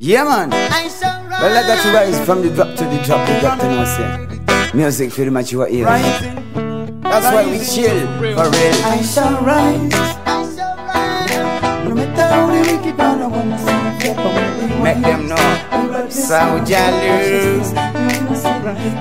Yeah, man. Well, I got to rise from the drop to the top. You got to know, say music for the mature ear. That's why we chill for real. I shall rise. No matter how the wicked man, I wanna see me flip. Make them know. So jealous.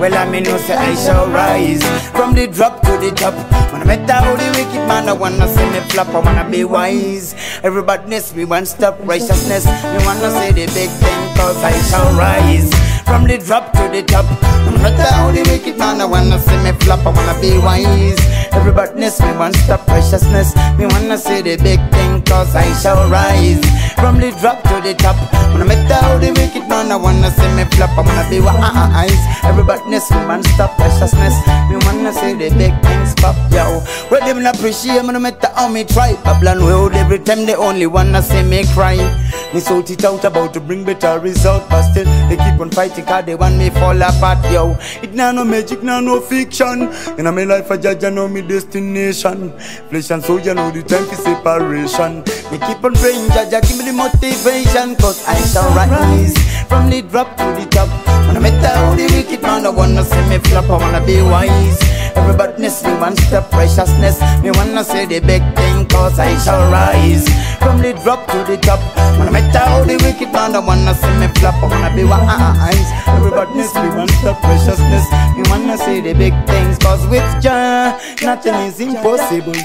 Well, I mean, no say I shall rise from the drop to the top. When I met how the wicked man, I wanna see me flop. I wanna be wise. Everybody's me want stop righteousness. Me wanna say the big thing, cause I shall rise from the drop to the top. When I met how the wicked man, I wanna see me flop. I wanna be wise. Everybody's me want stop righteousness. Me wanna say the big thing, cause I shall rise from the drop to the top. When I met how the wicked man, I wanna see me flop. I wanna be wise. Everybody's me want stop righteousness. Me wanna say the big things pop, yo. Well, them not appreciate me no matter how me try. Babylon world every time they only wanna see me cry. Me sort it out about to bring better result, but still they keep on fighting cause they want me fall apart, yo. It nah no magic, nah no fiction. In my life I judge, I know me destination. Flesh and soul, you know the time for separation. Me keep on praying, Judge, give me the motivation, cause I shall rise from the drop to the top. When I met how the wicked man, I wanna see me flop, I wanna be wise. Everybody's me want step righteousness. Me wanna say the big thing, cause I shall rise from the drop to the top. When I met how the wicked man, I wanna see me flop, I wanna be wise. Everybody's me want step righteousness. Me wanna say the big things, cause with Jah nothing is impossible.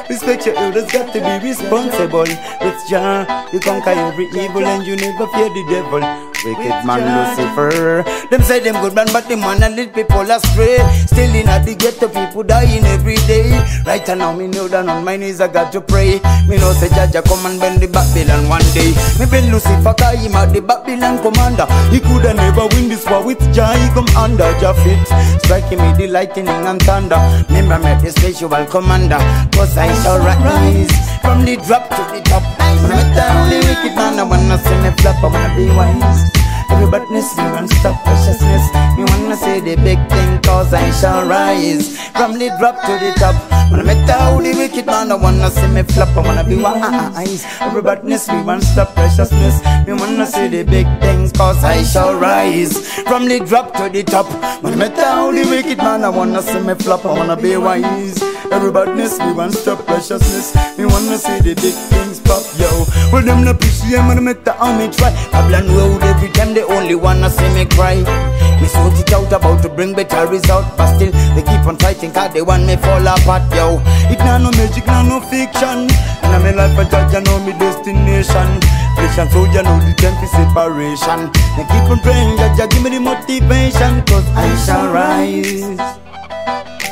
Respect your elders, got to be responsible. With Jah you conquer every evil and you never fear the devil. Wicked man Lucifer, them say them good man, but them wanna lead people astray. Still in the ghetto, people dying every day. Right now me know that on my knees I got to pray. Me know say Jah come and bend the Babylon one day. Me bend Lucifer cause him a the Babylon commander. He coulda never win this war with Jah, he come under Jah feet, striking me the lightning and thunder. Remember me the special commander, cause I shall rise from the drop to the top. When I met how the wicked man, I wanna see me flop, I wanna be wise. Everybody's me want stop righteousness. Me wanna say the big thing, cause I shall rise from the drop to the top. When I met how the wicked man, I wanna see me flop, I wanna be wise. Everybody's me want stop righteousness. Me wanna say the big things, cause I shall rise from the drop to the top. When I met how the wicked man, I wanna see me flop, I wanna be wise. Everybody's me want stop righteousness. Me wanna say the big things pop, yo. Well, them not appreciate me no matter how me try. Babylon world every time they only wanna see me cry. Me sort it out about to bring better result, but still they keep on fighting cause they want me fall apart, yo. It nah no magic, nah no fiction. And I'm in life a judge, I know me destination. Flesh and soul, you know the time for separation. They keep on praying, Jah give me the motivation, cause I shall rise.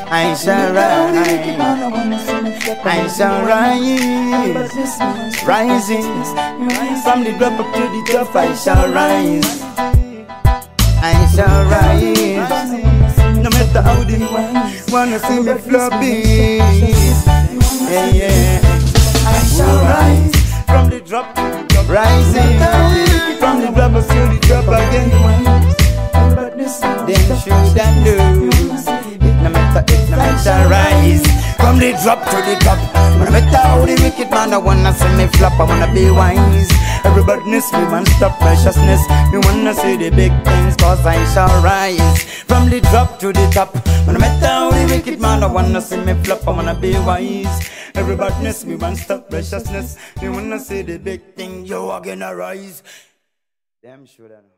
I shall rise, I shall rise, rising from the drop up to the top. I shall rise, I shall rise. No matter how they wanna see me flopping, yeah, yeah. I shall rise from the drop to the top, rising from the drop up to the top again. Then should I do? No matter rise from the drop to the top. When I met how the wicked man, I wanna see me flop, I wanna be wise. Everybody's me want stop righteousness. Me wanna say the big things, cause I shall rise from the drop to the top. When I met how the wicked man, I wanna see me flop, I wanna be wise. Everybody's me want stop righteousness. Me wanna say the big thing, yo, I gonna rise. Damn sure I know.